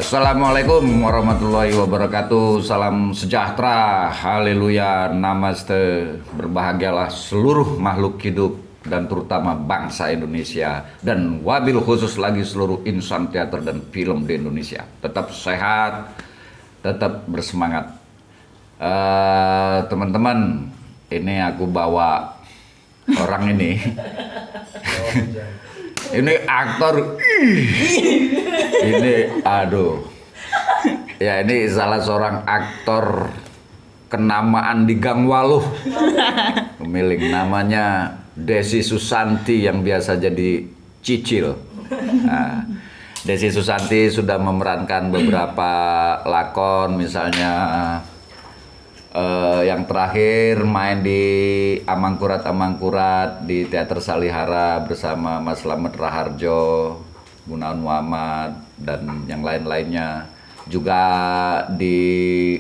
Assalamualaikum warahmatullahi wabarakatuh. Salam sejahtera, haleluya, namaste. Berbahagialah seluruh makhluk hidup dan terutama bangsa Indonesia, dan wabil khusus lagi seluruh insan teater dan film di Indonesia. Tetap sehat, tetap bersemangat. Teman-teman, ini aku bawa orang ini. Ini aktor, ini aduh, ya ini salah seorang aktor kenamaan di Gang Waluh, pemilik namanya Desi Susanti yang biasa jadi Cicil. Nah, Desi Susanti sudah memerankan beberapa lakon, misalnya yang terakhir main di Amangkurat di Teater Salihara bersama Mas Slamet Raharjo, Gunawan Muhammad, dan yang lain-lainnya. Juga di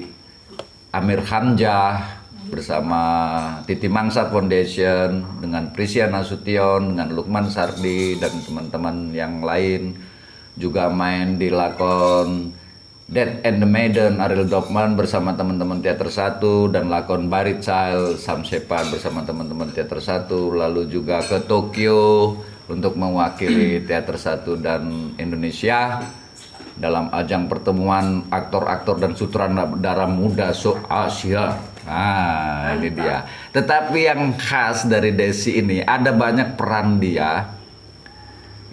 Amir Hamzah bersama Titi Mangsa Foundation dengan Prisia Nasution, dengan Lukman Sardi dan teman-teman yang lain. Juga main di lakon Dead and the Maiden Ariel Dorfman bersama teman-teman Teater 1, dan lakon Buried Child Sam Sepan bersama teman-teman Teater 1, lalu juga ke Tokyo untuk mewakili Teater 1 dan Indonesia dalam ajang pertemuan aktor-aktor dan sutradara muda se-Asia. Nah, ini dia. Tetapi yang khas dari Desi ini, ada banyak peran dia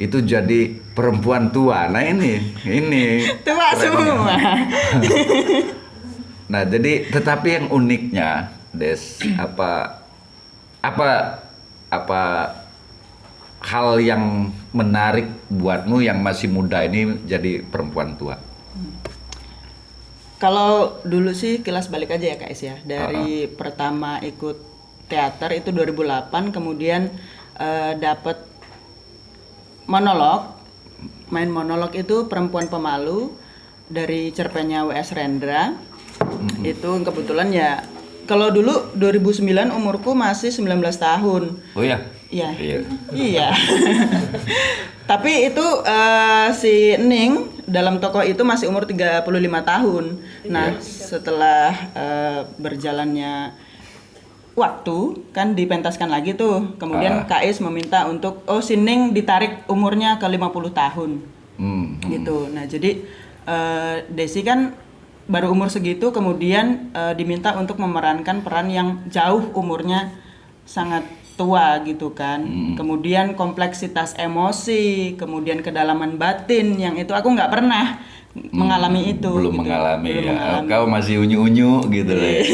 itu jadi perempuan tua. Nah ini tua semua. Nah, jadi tetapi yang uniknya, Des, apa hal yang menarik buatmu yang masih muda ini jadi perempuan tua? Kalau dulu sih kilas balik aja ya Kak Is ya. Dari pertama ikut teater itu 2008, kemudian dapat main monolog itu Perempuan Pemalu dari cerpennya W.S. Rendra. Itu kebetulan ya, kalau dulu 2009 umurku masih 19 tahun. Oh ya? Iya. Tapi itu si Ning dalam tokoh itu masih umur 35 tahun. Nah, setelah berjalannya waktu kan dipentaskan lagi tuh. Kemudian KS meminta untuk si Ning ditarik umurnya ke 50 tahun. Gitu. Nah, jadi Desi kan baru umur segitu, kemudian diminta untuk memerankan peran yang jauh umurnya sangat tua gitu kan. Kemudian kompleksitas emosi, kemudian kedalaman batin yang itu aku nggak pernah mengalami itu. Belum gitu. mengalami Belum ya. mengalami. Kau masih unyu-unyu gitu lah ya.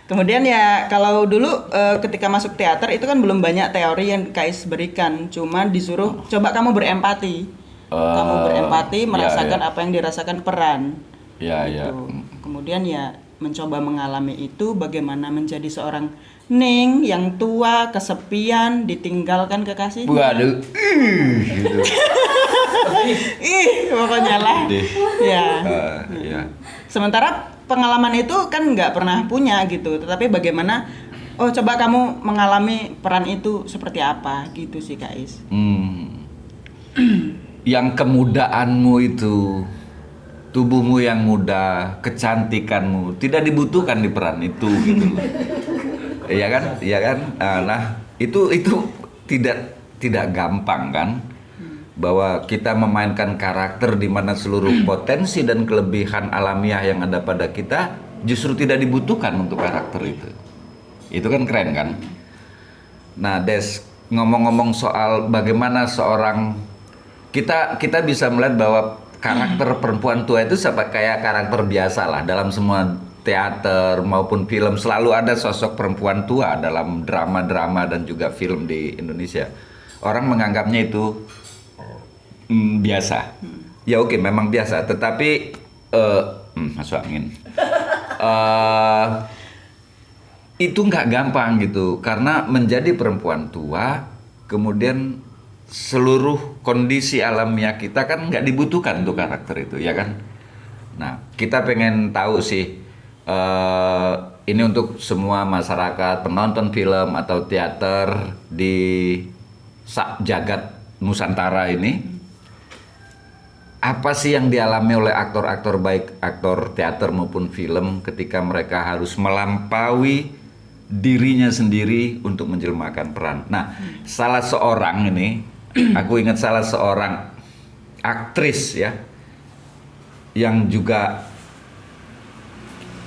Kemudian ya kalau dulu ketika masuk teater itu kan belum banyak teori yang Kais berikan, cuma disuruh coba kamu berempati. Kamu berempati, merasakan apa yang dirasakan peran. Gitu. Kemudian ya mencoba mengalami itu, bagaimana menjadi seorang Ning yang tua, kesepian, ditinggalkan kekasihnya. Waduh. Gitu. Pokoknya lah. Ya. Sementara pengalaman itu kan nggak pernah punya gitu, tetapi bagaimana coba kamu mengalami peran itu seperti apa gitu sih Kak Is. Yang kemudaanmu itu, tubuhmu yang muda, kecantikanmu tidak dibutuhkan di peran itu gitu. Iya kan? Nah, itu tidak gampang kan? Bahwa kita memainkan karakter di mana seluruh potensi dan kelebihan alamiah yang ada pada kita justru tidak dibutuhkan untuk karakter itu. Itu kan keren kan? Nah, Des, ngomong-ngomong soal bagaimana seorang kita bisa melihat bahwa karakter perempuan tua itu kayak karakter biasa lah dalam semua teater maupun film, selalu ada sosok perempuan tua dalam drama-drama dan juga film di Indonesia. Orang menganggapnya itu biasa. Ya oke, memang biasa, tetapi masuk angin. Itu nggak gampang gitu, karena menjadi perempuan tua, kemudian seluruh kondisi alamiah kita kan nggak dibutuhkan untuk karakter itu, ya kan? Nah, kita pengen tahu sih, ini untuk semua masyarakat, penonton film atau teater di jagat Nusantara ini, apa sih yang dialami oleh aktor-aktor baik aktor teater maupun film ketika mereka harus melampaui dirinya sendiri untuk menjelmakan peran. Nah, salah seorang ini, aku ingat salah seorang aktris ya, yang juga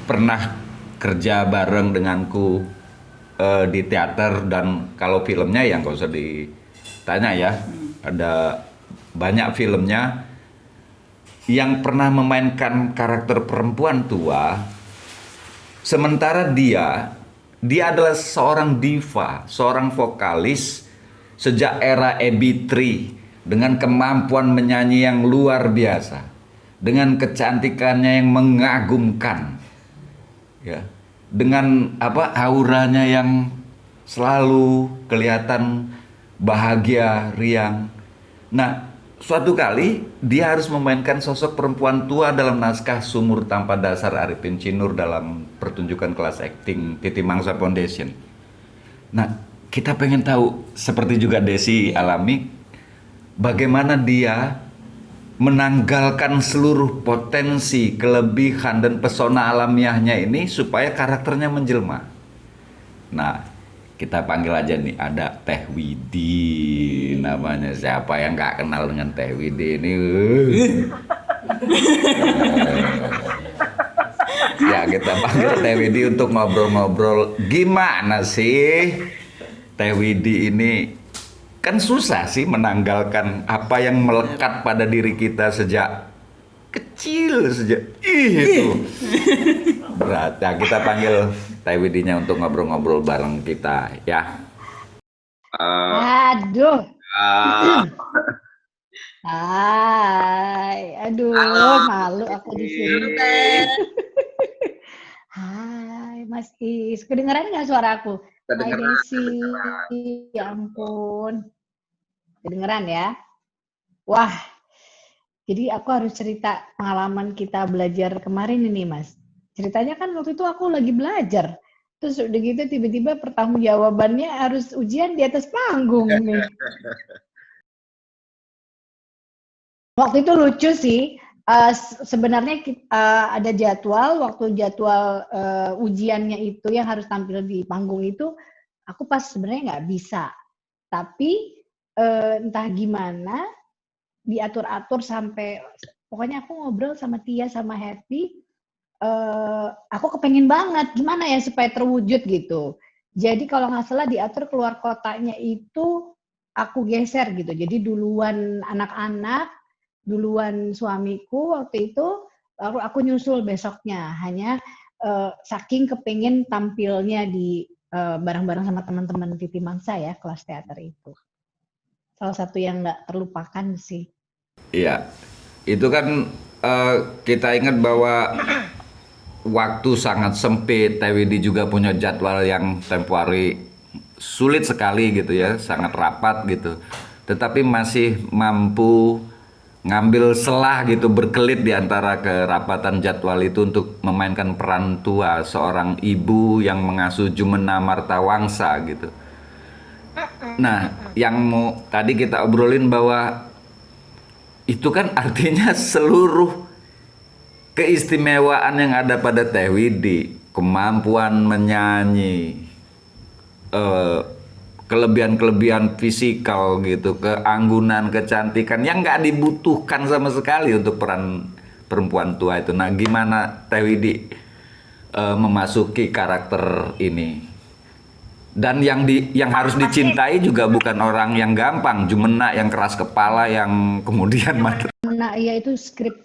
pernah kerja bareng denganku di teater, dan kalau filmnya yang gak usah ditanya ya, ada banyak filmnya yang pernah memainkan karakter perempuan tua, sementara dia adalah seorang diva, seorang vokalis sejak era Ebitri dengan kemampuan menyanyi yang luar biasa, dengan kecantikannya yang mengagumkan, ya, dengan auranya yang selalu kelihatan bahagia, riang. Nah, suatu kali dia harus memainkan sosok perempuan tua dalam naskah Sumur Tanpa Dasar Arifin Cinur dalam pertunjukan kelas akting Titi Mangsa Foundation. Nah, kita pengen tahu, seperti juga Desi alami, bagaimana dia menanggalkan seluruh potensi, kelebihan, dan pesona alamiahnya ini supaya karakternya menjelma. Nah, kita panggil aja nih, ada Teh Widi namanya. Siapa yang nggak kenal dengan Teh Widi ini? Ya, kita panggil Teh Widi untuk ngobrol-ngobrol. Gimana sih Teh Widi ini? Kan susah sih menanggalkan apa yang melekat pada diri kita sejak kecil, sejak itu berat. Ya, kita panggil Teh Widinya untuk ngobrol-ngobrol bareng kita ya. Aduh. Uh, Hai. Aduh, Halo. malu aku di sini. Hai, Mas Is. Kedengeran nggak suara aku? Hai, Desi. Ya ampun. Kedengeran ya? Wah, jadi aku harus cerita pengalaman kita belajar kemarin ini, Mas. Ceritanya kan waktu itu aku lagi belajar. Terus udah gitu tiba-tiba pertanggungjawabannya harus ujian di atas panggung nih. Waktu itu lucu sih. Sebenarnya ada jadwal, waktu jadwal ujiannya itu yang harus tampil di panggung itu, aku pas sebenarnya nggak bisa. Tapi entah gimana diatur-atur sampai, pokoknya aku ngobrol sama Tia sama Happy, aku kepengen banget gimana ya supaya terwujud gitu. Jadi kalau nggak salah diatur keluar kotanya itu aku geser gitu. Jadi duluan anak-anak, duluan suamiku waktu itu, lalu aku nyusul besoknya. Hanya saking kepengen tampilnya di bareng-bareng sama teman-teman Titi Mangsa ya, kelas teater itu. Salah satu yang nggak terlupakan sih. Iya, itu kan kita ingat bahwa waktu sangat sempit. Teh Widi juga punya jadwal yang tempo hari sulit sekali gitu ya, sangat rapat gitu. Tetapi masih mampu ngambil selah gitu, berkelit di antara kerapatan jadwal itu untuk memainkan peran tua, seorang ibu yang mengasuh Jumena Martawangsa gitu. Nah, yang mau tadi kita obrolin bahwa itu kan artinya seluruh keistimewaan yang ada pada Teh Widi, kemampuan menyanyi, kelebihan-kelebihan fisikal gitu, keanggunan, kecantikan yang nggak dibutuhkan sama sekali untuk peran perempuan tua itu. Nah, gimana Teh Widi memasuki karakter ini? Dan yang harus dicintai juga bukan orang yang gampang, Jumena yang keras kepala, yang kemudian mati. Nah, iya itu skrip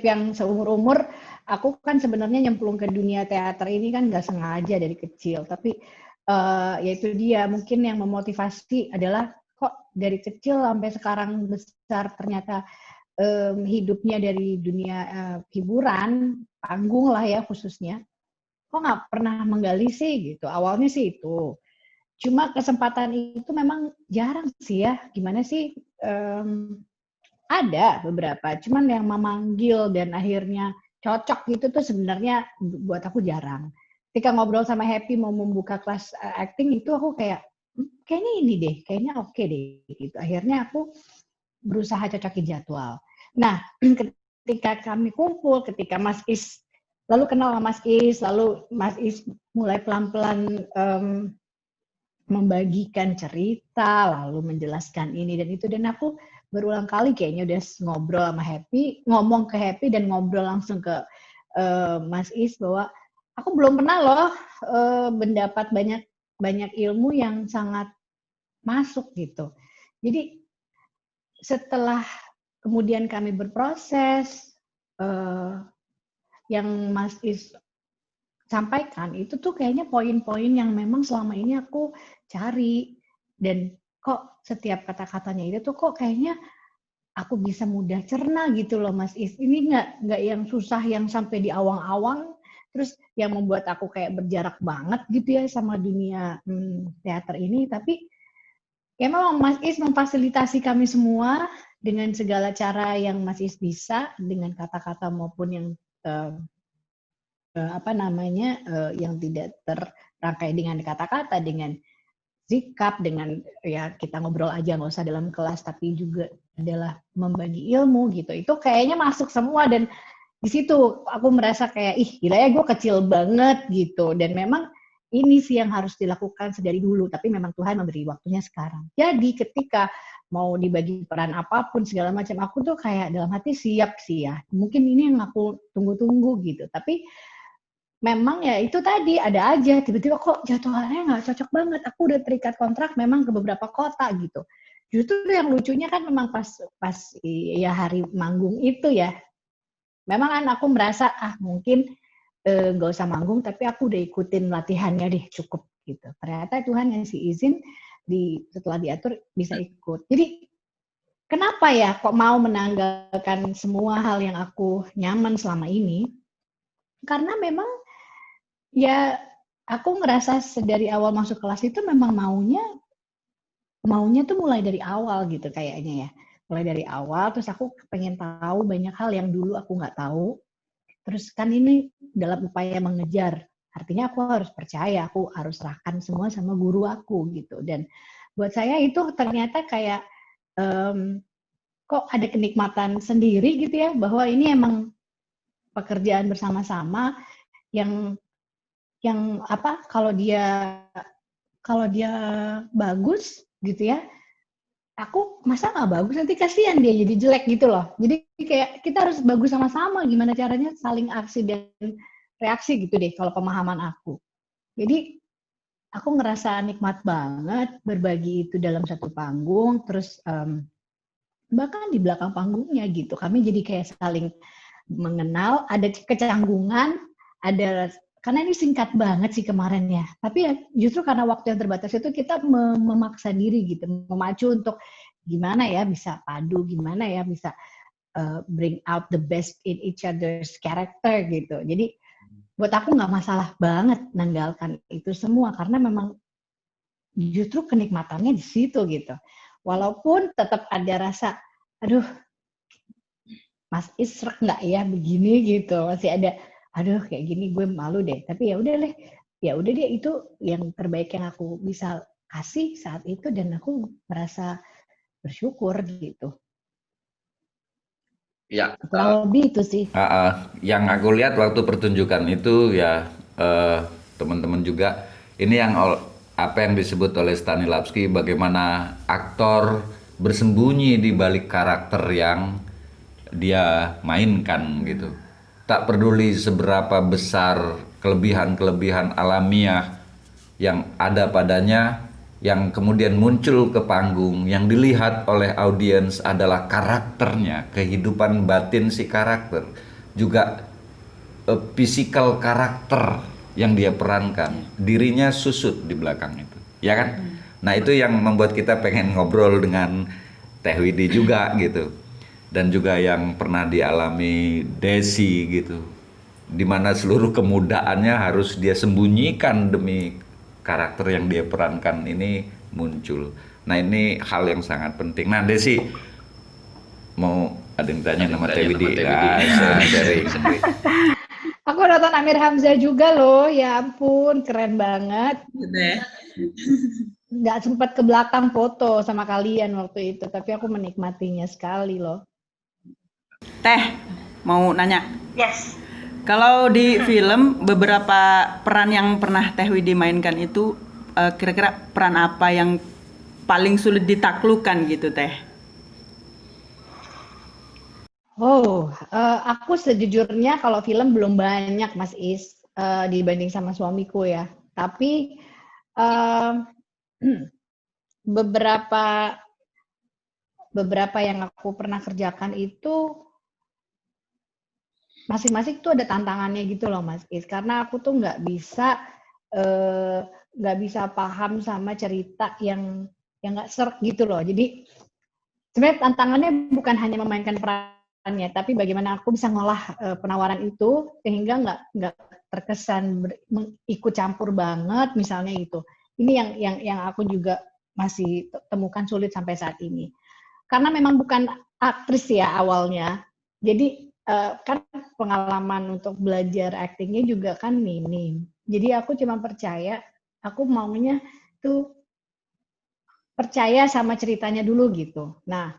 yang seumur-umur. Aku kan sebenarnya nyemplung ke dunia teater ini kan nggak sengaja dari kecil, tapi ya itu dia mungkin yang memotivasi adalah kok dari kecil sampai sekarang besar ternyata hidupnya dari dunia hiburan, panggung lah ya khususnya. Kok nggak pernah menggali sih gitu. Awalnya sih itu. Cuma kesempatan itu memang jarang sih ya. Gimana sih? Ada beberapa. Cuman yang memanggil dan akhirnya cocok gitu tuh sebenarnya buat aku jarang. Ketika ngobrol sama Happy mau membuka kelas acting itu aku kayak, kayaknya ini deh, kayaknya oke deh gitu. Akhirnya aku berusaha cocokin jadwal. Nah, ketika kami kumpul, ketika Mas Is lalu kenal sama Mas Is, lalu Mas Is mulai pelan-pelan membagikan cerita, lalu menjelaskan ini dan itu, dan aku berulang kali kayaknya udah ngobrol sama Happy, ngomong ke Happy dan ngobrol langsung ke Mas Is bahwa aku belum pernah loh mendapat banyak ilmu yang sangat masuk gitu. Jadi setelah kemudian kami berproses, yang Mas Is sampaikan itu tuh kayaknya poin-poin yang memang selama ini aku cari, dan kok setiap kata-katanya itu tuh kok kayaknya aku bisa mudah cerna gitu loh Mas Is. Ini nggak yang susah yang sampai di awang-awang, terus yang membuat aku kayak berjarak banget gitu ya sama dunia teater ini, tapi ya memang Mas Is memfasilitasi kami semua dengan segala cara yang Mas Is bisa, dengan kata-kata maupun yang yang tidak terrangkai dengan kata-kata, dengan sikap, dengan ya kita ngobrol aja nggak usah dalam kelas, tapi juga adalah membagi ilmu gitu. Itu kayaknya masuk semua, dan di situ aku merasa kayak gila ya, gue kecil banget gitu. Dan memang ini sih yang harus dilakukan sedari dulu, tapi memang Tuhan memberi waktunya sekarang. Jadi ketika mau dibagi peran apapun segala macam, aku tuh kayak dalam hati siap sih ya. Mungkin ini yang aku tunggu-tunggu gitu. Tapi memang ya itu tadi ada aja tiba-tiba kok jadwalnya nggak cocok banget. Aku udah terikat kontrak memang ke beberapa kota gitu. Justru yang lucunya kan memang pas ya hari manggung itu ya. Memang kan aku merasa mungkin nggak usah manggung, tapi aku udah ikutin latihannya deh cukup gitu. Ternyata Tuhan ngasih izin setelah diatur bisa ikut. Jadi kenapa ya kok mau menanggalkan semua hal yang aku nyaman selama ini? Karena memang ya aku ngerasa dari awal masuk kelas itu memang maunya tuh mulai dari awal gitu kayaknya ya. Mulai dari awal, terus aku pengen tahu banyak hal yang dulu aku nggak tahu. Terus kan ini dalam upaya mengejar, artinya aku harus percaya, aku harus serahkan semua sama guru aku gitu. Dan buat saya itu ternyata kayak kok ada kenikmatan sendiri gitu ya, bahwa ini emang pekerjaan bersama-sama yang kalau dia bagus gitu ya, aku masa nggak bagus, nanti kasihan dia jadi jelek gitu loh. Jadi kayak kita harus bagus sama-sama, gimana caranya saling aksi dan reaksi gitu deh kalau pemahaman aku. Jadi aku ngerasa nikmat banget berbagi itu dalam satu panggung, terus bahkan di belakang panggungnya gitu. Kami jadi kayak saling mengenal, ada kecanggungan, ada karena ini singkat banget sih kemarin ya. Tapi ya justru karena waktu yang terbatas itu kita memaksa diri gitu, memacu untuk gimana ya bisa padu, gimana ya bisa bring out the best in each other's character gitu. Jadi buat aku nggak masalah banget nanggalkan itu semua, karena memang justru kenikmatannya di situ gitu. Walaupun tetap ada rasa, aduh, Mas Isrek nggak ya begini gitu, masih ada, aduh kayak gini gue malu deh. Tapi ya udah deh itu yang terbaik yang aku bisa kasih saat itu, dan aku merasa bersyukur gitu. Ya, Kurang lebih itu sih. yang aku lihat waktu pertunjukan itu ya teman-teman juga ini apa yang disebut oleh Stanislavski, bagaimana aktor bersembunyi di balik karakter yang dia mainkan gitu. Tak peduli seberapa besar kelebihan-kelebihan alamiah yang ada padanya, yang kemudian muncul ke panggung, yang dilihat oleh audiens adalah karakternya, kehidupan batin si karakter, juga physical karakter yang dia perankan, dirinya susut di belakang itu, ya kan? Nah itu yang membuat kita pengen ngobrol dengan Teh Widi juga gitu, dan juga yang pernah dialami Desi gitu, dimana seluruh kemudaannya harus dia sembunyikan demi karakter yang dia perankan ini muncul. Nah ini hal yang sangat penting. Nah Desi, mau ada yang tanya nama Teh Widi? Sharing. Aku nonton Amir Hamzah juga loh, ya ampun, keren banget. Gitu ya. Nggak sempat ke belakang foto sama kalian waktu itu, tapi aku menikmatinya sekali loh. Teh, mau nanya. Yes. Kalau di film beberapa peran yang pernah Teh Widi mainkan itu kira-kira peran apa yang paling sulit ditaklukkan gitu Teh? Aku sejujurnya kalau film belum banyak Mas Is dibanding sama suamiku ya. Tapi eh, beberapa beberapa yang aku pernah kerjakan itu masing-masing tuh ada tantangannya gitu loh Mas Is. Karena aku tuh nggak bisa paham sama cerita yang nggak serk gitu loh. Jadi sebenarnya tantangannya bukan hanya memainkan perannya, tapi bagaimana aku bisa ngolah penawaran itu sehingga nggak terkesan ikut campur banget misalnya itu. Ini yang aku juga masih temukan sulit sampai saat ini. Karena memang bukan aktris ya awalnya, jadi kan pengalaman untuk belajar aktingnya juga kan minim. Jadi aku cuma percaya, aku maunya tuh percaya sama ceritanya dulu gitu. Nah,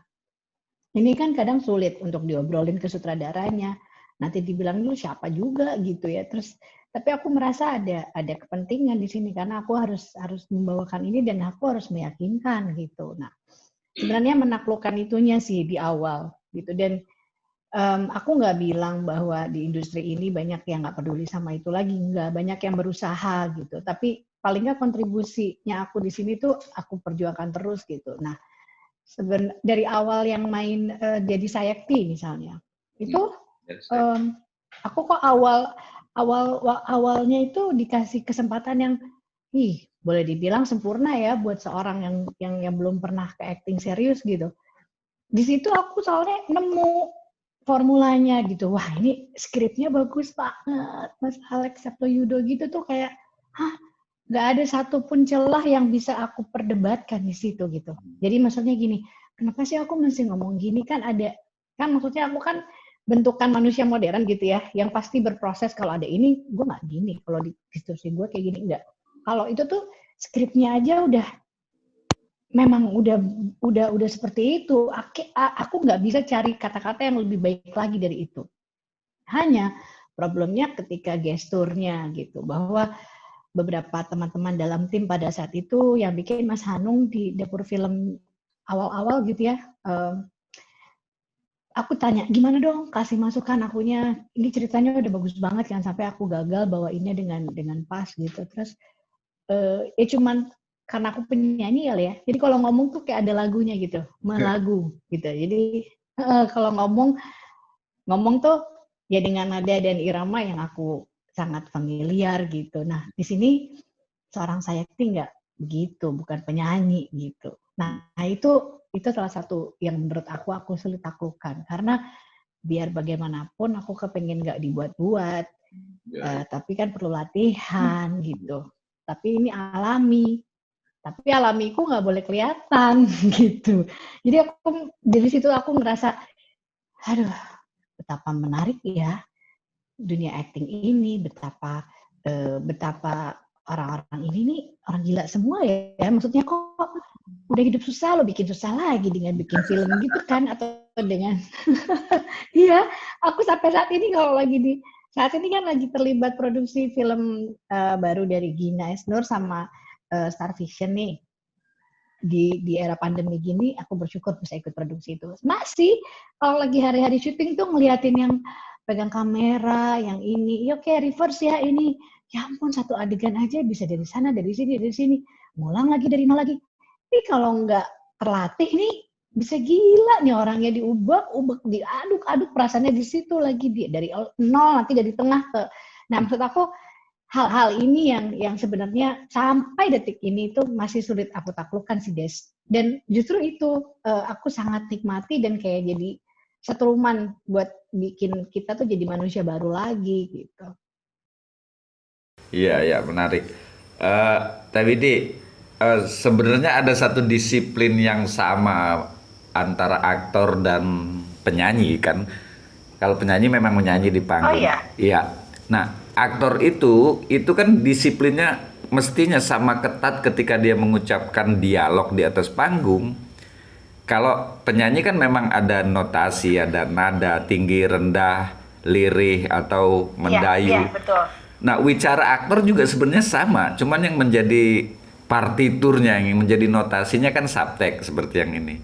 ini kan kadang sulit untuk diobrolin ke sutradaranya. Nanti dibilang dulu siapa juga gitu ya. Terus tapi aku merasa ada kepentingan di sini karena aku harus membawakan ini dan aku harus meyakinkan gitu. Nah, sebenarnya menaklukkan itunya sih di awal gitu. Dan aku nggak bilang bahwa di industri ini banyak yang nggak peduli sama itu lagi, nggak, banyak yang berusaha gitu. Tapi paling nggak kontribusinya aku di sini tuh aku perjuangkan terus gitu. Nah, dari awal yang main jadi Sayakti misalnya, itu aku kok awalnya itu dikasih kesempatan yang, boleh dibilang sempurna ya buat seorang yang belum pernah ke acting serius gitu. Di situ aku soalnya nemu formulanya gitu. Wah, ini skripnya bagus banget, Mas Alex Saptoyudo gitu tuh kayak, nggak ada satupun celah yang bisa aku perdebatkan di situ gitu. Jadi maksudnya gini, kenapa sih aku mesti ngomong gini, kan maksudnya aku kan bentukan manusia modern gitu ya, yang pasti berproses. Kalau ada ini, gue nggak gini. Kalau di diskusi gue kayak gini, enggak. Kalau itu tuh skripnya aja memang udah seperti itu. Aku nggak bisa cari kata-kata yang lebih baik lagi dari itu. Hanya problemnya ketika gesturnya gitu, bahwa beberapa teman-teman dalam tim pada saat itu yang bikin Mas Hanung di dapur film awal-awal gitu ya, aku tanya, gimana dong kasih masukan akunya, ini ceritanya udah bagus banget, jangan sampai aku gagal bawainnya dengan pas gitu. Terus ya cuman karena aku penyanyi kali ya, jadi kalau ngomong tuh kayak ada lagunya gitu, melagu gitu. Jadi kalau ngomong tuh ya dengan nada dan irama yang aku sangat familiar gitu. Nah, di sini seorang Sayakti nggak begitu, bukan penyanyi gitu. Nah, itu salah satu yang menurut aku sulit taklukkan. Karena biar bagaimanapun aku kepengen nggak dibuat-buat, tapi kan perlu latihan gitu. Tapi ini alami. Tapi alamiku nggak boleh kelihatan gitu. Jadi dari situ aku ngerasa, aduh, betapa menarik ya dunia acting ini, betapa orang-orang ini nih orang gila semua ya. Maksudnya kok udah hidup susah lo bikin susah lagi dengan bikin film gitu kan, atau dengan iya, aku sampai saat ini kalau saat ini kan lagi terlibat produksi film baru dari Gina Esnur sama Star Vision nih. Di era pandemi gini, aku bersyukur bisa ikut produksi itu. Masih kalau lagi hari-hari syuting tuh ngeliatin yang pegang kamera, yang ini, ya oke, reverse ya ini. Ya ampun, satu adegan aja bisa dari sana, dari sini. Ngulang lagi dari nol lagi. Tapi kalau nggak terlatih nih, bisa gila nih orangnya diubah-ubah, diaduk-aduk, perasaannya di situ lagi, dari nol, nanti dari tengah ke. Nah, maksud aku, hal-hal ini yang sebenarnya sampai detik ini itu masih sulit aku taklukkan sih, Des. Dan justru itu aku sangat nikmati dan kayak jadi setruman buat bikin kita tuh jadi manusia baru lagi gitu. Iya, menarik. Tapi sebenarnya ada satu disiplin yang sama antara aktor dan penyanyi kan. Kalau penyanyi memang menyanyi di panggung. Oh iya. Iya. Nah, aktor itu kan disiplinnya mestinya sama ketat ketika dia mengucapkan dialog di atas panggung. Kalau penyanyi kan memang ada notasi, ada nada tinggi, rendah, lirih atau mendayu. betul. Nah, wicara aktor juga sebenarnya sama, cuman yang menjadi partiturnya, yang menjadi notasinya kan subtek seperti yang ini.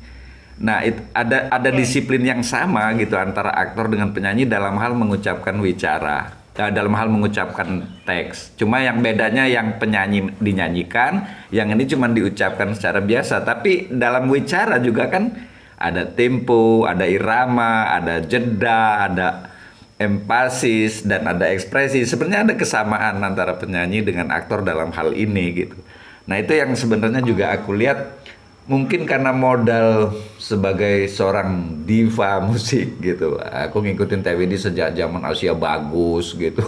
Nah, ada disiplin yang sama gitu antara aktor dengan penyanyi dalam hal mengucapkan wicara, dalam hal mengucapkan teks. Cuma yang bedanya yang penyanyi dinyanyikan, yang ini cuma diucapkan secara biasa. Tapi dalam wicara juga kan ada tempo, ada irama, ada jeda, ada empasis dan ada ekspresi. Sebenarnya ada kesamaan antara penyanyi dengan aktor dalam hal ini gitu. Nah, itu yang sebenarnya juga aku lihat mungkin karena modal sebagai seorang diva musik gitu. Aku ngikutin TWD sejak zaman Asia Bagus gitu.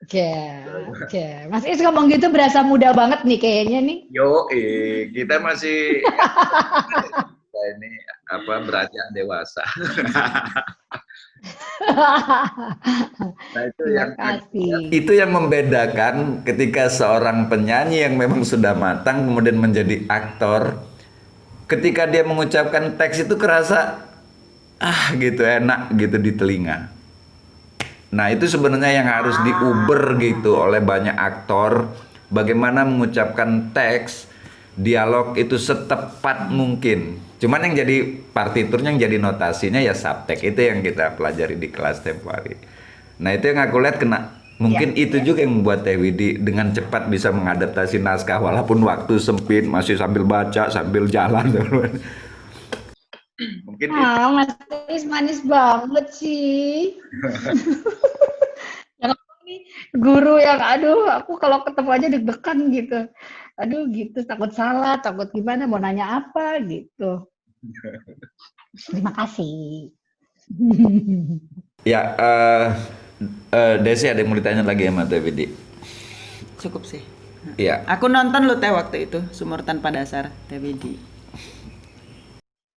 Oke, oke. Mas Is ngomong gitu berasa muda banget nih kayaknya nih. Yo, kita masih ini apa beranjak dewasa. Nah, Terima kasih. itu yang membedakan ketika seorang penyanyi yang memang sudah matang kemudian menjadi aktor, ketika dia mengucapkan teks itu kerasa gitu enak gitu di telinga. Nah, itu sebenarnya yang harus diuber gitu oleh banyak aktor, bagaimana mengucapkan teks dialog itu setepat mungkin. Cuman yang jadi partiturnya, yang jadi notasinya ya subtek, itu yang kita pelajari di kelas tempo hari. Nah, itu yang aku lihat mungkin itu juga yang membuat Teh Widi dengan cepat bisa mengadaptasi naskah walaupun waktu sempit, masih sambil baca sambil jalan. Mungkin Mas Is manis banget sih. Yang ini guru yang aduh, aku kalau ketemu aja deg-degan gitu. Aduh gitu, takut salah, takut gimana, mau nanya apa gitu. Terima kasih. ya, Desi ada yang mau ditanya lagi sama Teh Widi? Cukup sih. Iya. Aku nonton lu Teh waktu itu, Sumur Tanpa Dasar, TWD.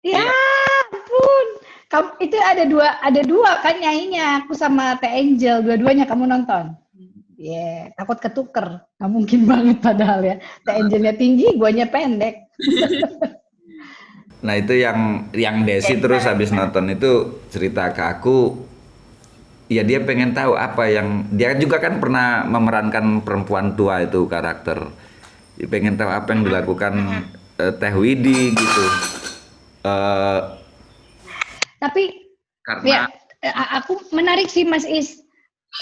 Ya ampun, kamu itu ada dua kan nyanyinya, aku sama Teh Angel, dua-duanya kamu nonton. Takut ketuker, nggak mungkin banget padahal ya. Teh Angelnya tinggi, guanya pendek. Nah, itu yang Desi terus habis nonton itu cerita ke aku, ya dia pengen tahu apa yang dia juga kan pernah memerankan perempuan tua itu karakter. Dia pengen tahu apa yang dilakukan Teh Widi gitu. Tapi Karena aku menarik sih Mas Is.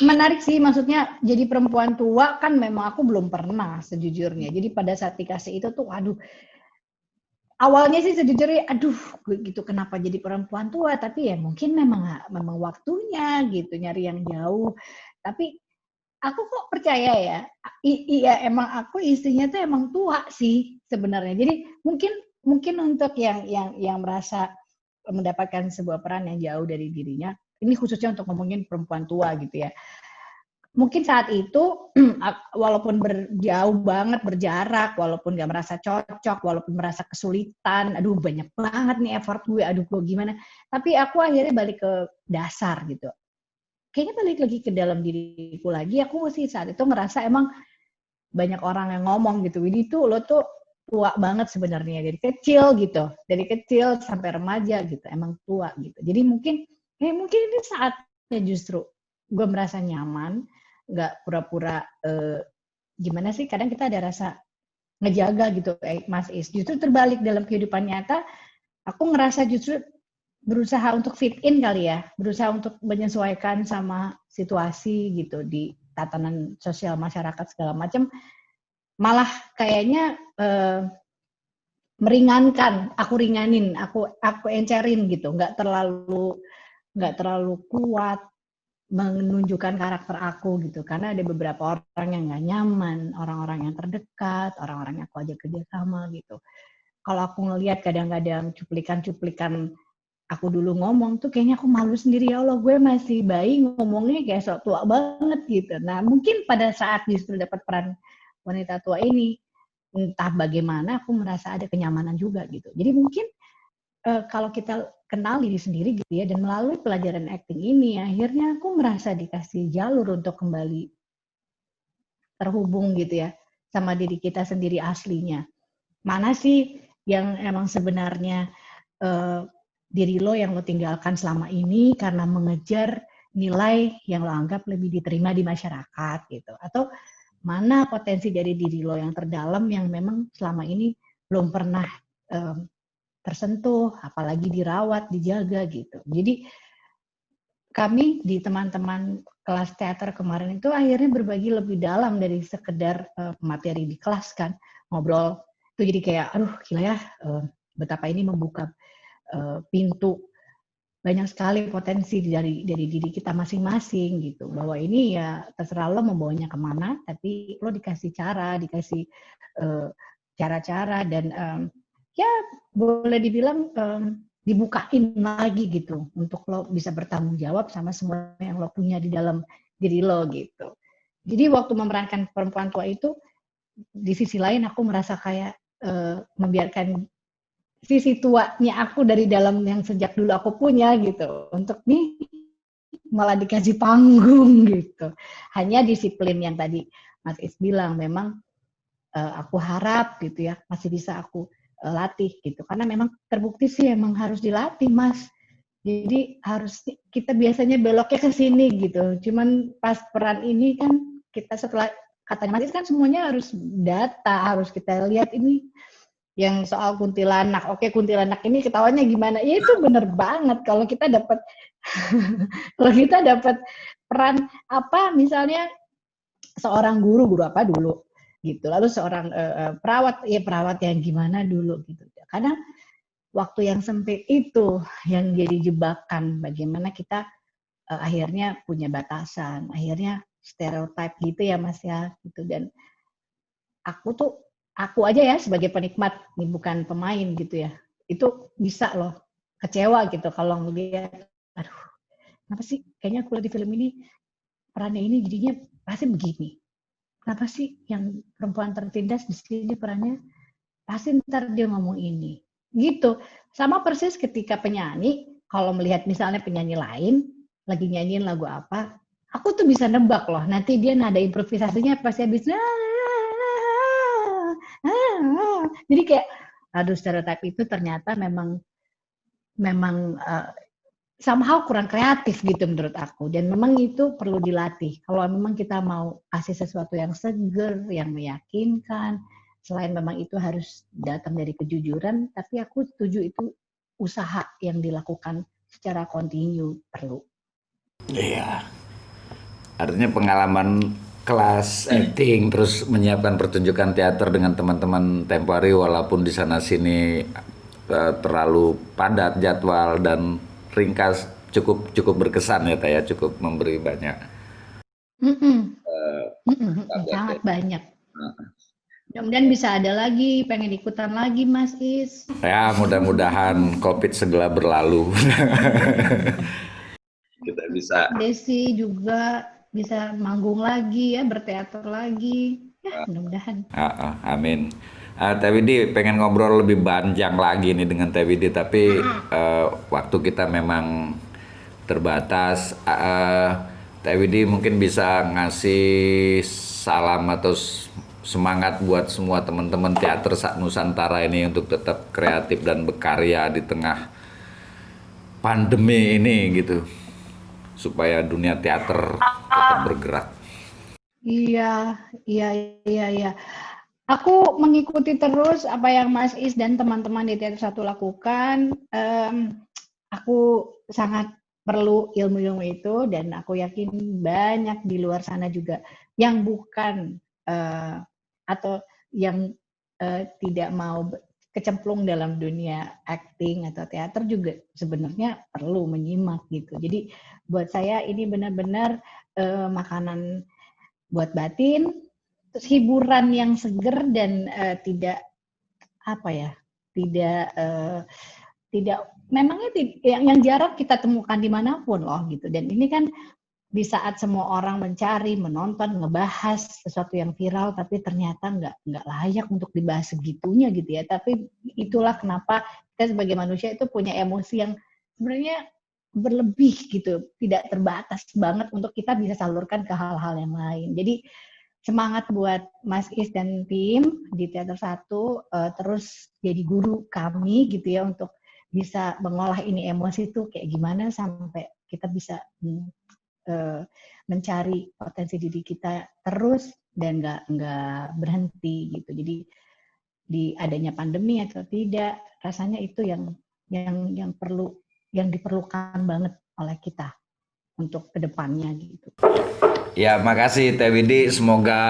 Menarik sih, maksudnya jadi perempuan tua kan memang aku belum pernah sejujurnya. Jadi pada saat dikasih itu tuh, aduh, awalnya sih sejujurnya, aduh, gitu kenapa jadi perempuan tua? Tapi ya mungkin memang waktunya gitu nyari yang jauh. Tapi aku kok percaya ya, iya emang aku istrinya tuh emang tua sih sebenarnya. Jadi mungkin untuk yang merasa mendapatkan sebuah peran yang jauh dari dirinya, ini khususnya untuk ngomongin perempuan tua gitu ya. Mungkin saat itu walaupun jauh banget berjarak, walaupun gak merasa cocok, walaupun merasa kesulitan, aduh banyak banget nih effort gue, aduh gue gimana. Tapi aku akhirnya balik ke dasar gitu. Kayaknya balik lagi ke dalam diriku lagi, aku sih saat itu ngerasa emang banyak orang yang ngomong gitu, Widi tuh lo tuh tua banget sebenarnya dari kecil gitu, dari kecil sampai remaja gitu, emang tua gitu. Jadi mungkin ini saatnya justru gue merasa nyaman, nggak pura-pura gimana sih, kadang kita ada rasa ngejaga gitu, Mas Is. Justru terbalik dalam kehidupan nyata, aku ngerasa justru berusaha untuk fit in kali ya, berusaha untuk menyesuaikan sama situasi gitu di tatanan sosial masyarakat segala macam, malah kayaknya meringankan, aku ringanin, aku encerin gitu, nggak terlalu kuat menunjukkan karakter aku gitu, karena ada beberapa orang yang nggak nyaman, orang-orang yang terdekat, orang-orang yang aku ajak kerja sama gitu. Kalau aku ngelihat kadang-kadang cuplikan-cuplikan aku dulu ngomong tuh kayaknya aku malu sendiri, ya Allah gue masih bayi ngomongnya kayak sok tua banget gitu. Nah mungkin pada saat justru dapat peran wanita tua ini, entah bagaimana aku merasa ada kenyamanan juga gitu. Jadi mungkin kalau kita kenal diri sendiri gitu ya, dan melalui pelajaran acting ini akhirnya aku merasa dikasih jalur untuk kembali terhubung gitu ya sama diri kita sendiri aslinya. Mana sih yang emang sebenarnya diri lo yang lo tinggalkan selama ini karena mengejar nilai yang lo anggap lebih diterima di masyarakat gitu, atau mana potensi dari diri lo yang terdalam yang memang selama ini belum pernah tersentuh, apalagi dirawat, dijaga gitu. Jadi kami di teman-teman kelas teater kemarin itu akhirnya berbagi lebih dalam dari sekedar materi di kelas kan, ngobrol itu jadi kayak aduh gila ya, betapa ini membuka pintu banyak sekali potensi dari diri kita masing-masing gitu, bahwa ini ya terserah lo mau bawanya kemana, tapi lo dikasih cara, dikasih cara-cara dan ya boleh dibilang dibukain lagi gitu untuk lo bisa bertanggung jawab sama semua yang lo punya di dalam diri lo gitu. Jadi waktu memerankan perempuan tua itu, di sisi lain aku merasa kayak membiarkan sisi tuanya aku dari dalam yang sejak dulu aku punya gitu, untuk nih malah dikasih panggung gitu. Hanya disiplin yang tadi Mas Is bilang, memang aku harap gitu ya masih bisa aku latih gitu, karena memang terbukti sih emang harus dilatih Mas. Jadi harus kita biasanya beloknya ke sini gitu, cuman pas peran ini kan kita setelah katanya Mas Is kan semuanya harus data, harus kita lihat ini yang soal kuntilanak. Oke, kuntilanak ini ketawanya gimana? Ya itu bener banget kalau kita dapat kalau kita dapat peran apa misalnya seorang guru apa dulu gitu. Lalu seorang perawat, ya perawat yang gimana dulu gitu. Kadang waktu yang sempit itu yang jadi jebakan, bagaimana kita akhirnya punya batasan, akhirnya stereotip gitu ya Mas ya gitu. Dan aku aja ya sebagai penikmat nih, bukan pemain gitu ya, itu bisa loh kecewa gitu kalau ngelihat aduh kenapa sih kayaknya aku lihat di film ini perannya ini jadinya pasti begini, kenapa sih yang perempuan tertindas di sini perannya pasti ntar dia ngomong ini gitu. Sama persis ketika penyanyi, kalau melihat misalnya penyanyi lain lagi nyanyiin lagu apa, aku tuh bisa nebak loh nanti dia nada improvisasinya pasti habis jadi kayak aduh stereotip itu ternyata memang somehow kurang kreatif gitu menurut aku, dan memang itu perlu dilatih kalau memang kita mau kasih sesuatu yang seger, yang meyakinkan. Selain memang itu harus datang dari kejujuran, tapi aku setuju itu usaha yang dilakukan secara kontinu perlu. Iya. Artinya pengalaman kelas acting terus menyiapkan pertunjukan teater dengan teman-teman tempo hari, walaupun di sana sini terlalu padat jadwal dan ringkas, cukup berkesan ya Taya, cukup memberi banyak Sangat ya. banyak. Mudah-mudahan bisa ada lagi, pengen ikutan lagi Mas Is. Ya, mudah-mudahan COVID segera berlalu. Kita bisa. Desi juga bisa manggung lagi ya, berteater lagi. Ya, mudah-mudahan. Amin. Teh Widi pengen ngobrol lebih panjang lagi nih dengan Teh Widi, tapi waktu kita memang terbatas. Teh Widi mungkin bisa ngasih salam atau semangat buat semua teman-teman teater Nusantara ini untuk tetap kreatif dan berkarya di tengah pandemi ini gitu, supaya dunia teater tetap bergerak. Iya, iya, iya, iya. Aku mengikuti terus apa yang Mas Is dan teman-teman di Teater Satu lakukan. Aku sangat perlu ilmu-ilmu itu, dan aku yakin banyak di luar sana juga yang bukan atau yang tidak mau kecemplung dalam dunia acting atau teater juga sebenarnya perlu menyimak gitu. Jadi buat saya ini benar-benar makanan buat batin, terus hiburan yang seger dan tidak apa ya, tidak memangnya yang jarang kita temukan dimanapun loh gitu. Dan ini kan di saat semua orang mencari, menonton, ngebahas sesuatu yang viral, tapi ternyata nggak layak untuk dibahas segitunya gitu ya. Tapi itulah kenapa kita sebagai manusia itu punya emosi yang sebenarnya berlebih gitu, tidak terbatas banget untuk kita bisa salurkan ke hal-hal yang lain. Jadi semangat buat Mas Is dan tim di Teater Satu, terus jadi guru kami gitu ya untuk bisa mengolah ini emosi itu kayak gimana sampai kita bisa mencari potensi diri kita terus dan nggak berhenti gitu. Jadi di adanya pandemi atau tidak, rasanya itu yang perlu, yang diperlukan banget oleh kita untuk kedepannya gitu. Ya, makasih Teh Widi. Semoga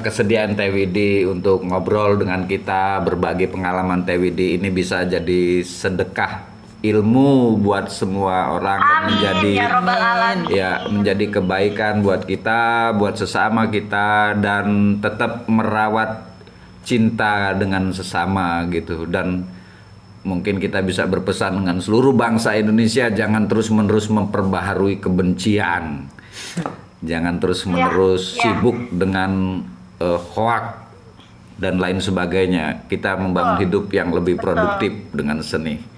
kesediaan Teh Widi untuk ngobrol dengan kita, berbagi pengalaman Teh Widi ini bisa jadi sedekah ilmu buat semua orang dan menjadi menjadi kebaikan buat kita, buat sesama kita, dan tetap merawat cinta dengan sesama gitu. Dan mungkin kita bisa berpesan dengan seluruh bangsa Indonesia, jangan terus-menerus memperbaharui kebencian. Jangan terus-menerus sibuk dengan hoak dan lain sebagainya. Kita membangun hidup yang lebih produktif dengan seni.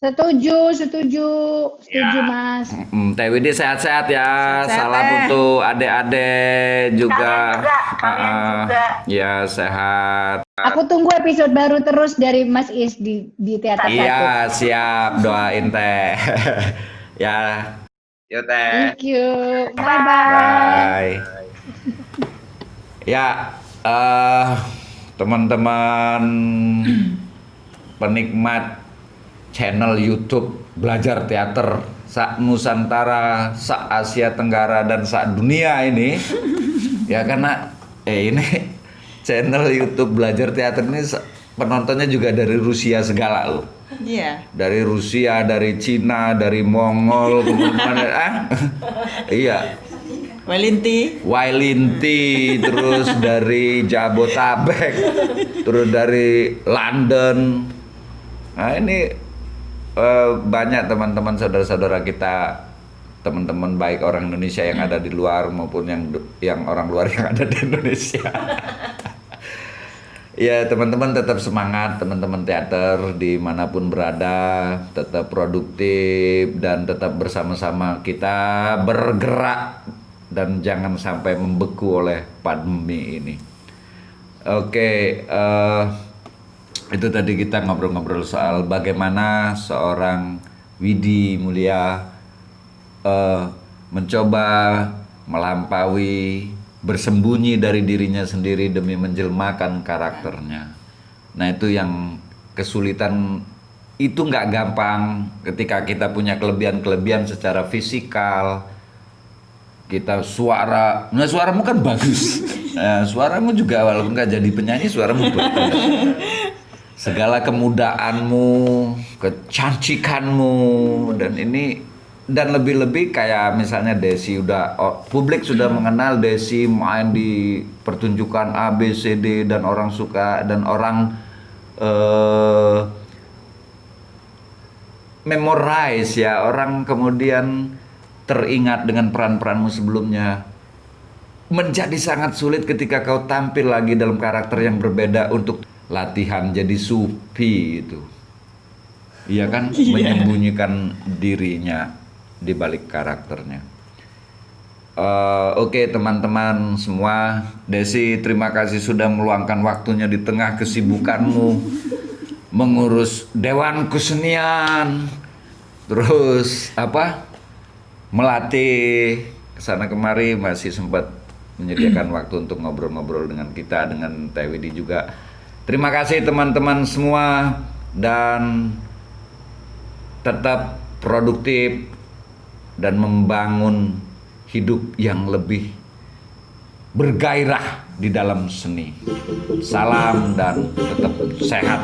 Setuju Mas. Teh Widi sehat-sehat ya. Salam untuk adik-adik juga. Ya, sehat. Aku tunggu episode baru terus dari Mas Is di Teater Satu. Iya, siap. Doain Teh. Ya. Yuk Teh. Thank you. Bye-bye. Bye. Ya, teman-teman penikmat channel YouTube Belajar Teater Nusantara, Asia Tenggara, dan dunia ini, ya karena ini channel YouTube Belajar Teater ini penontonnya juga dari Rusia segala loh. Iya. Dari Rusia, dari Cina, dari Mongol, kemudian iya. Wailinti, terus dari Jabotabek, terus dari London. Nah ini banyak teman-teman saudara-saudara kita, teman-teman baik orang Indonesia yang ada di luar maupun yang orang luar yang ada di Indonesia. Ya teman-teman tetap semangat, teman-teman teater dimanapun berada, tetap produktif dan tetap bersama-sama kita bergerak dan jangan sampai membeku oleh pandemi ini. Oke, itu tadi kita ngobrol-ngobrol soal bagaimana seorang Widi Mulia mencoba melampaui, bersembunyi dari dirinya sendiri demi menjelmakan karakternya. Nah itu yang kesulitan, itu nggak gampang ketika kita punya kelebihan-kelebihan secara fisikal. Kita suaramu kan bagus. Nah, suaramu juga walaupun nggak jadi penyanyi, suaramu bagus. Segala kemudaanmu, kecantikanmu, dan lebih-lebih kayak misalnya Desi publik sudah mengenal Desi main di pertunjukan A, B, C, D dan orang suka dan orang memorize ya, orang kemudian teringat dengan peran-peranmu sebelumnya. Menjadi sangat sulit ketika kau tampil lagi dalam karakter yang berbeda untuk latihan jadi Supi itu. Iya kan? Menyembunyikan dirinya di balik karakternya. Oke teman-teman semua, Desi terima kasih sudah meluangkan waktunya di tengah kesibukanmu mengurus Dewan Kesenian, terus melatih kesana kemari, masih sempat menyediakan waktu untuk ngobrol-ngobrol dengan kita, dengan Teh Widi juga. Terima kasih teman-teman semua dan tetap produktif dan membangun hidup yang lebih bergairah di dalam seni. Salam dan tetap sehat.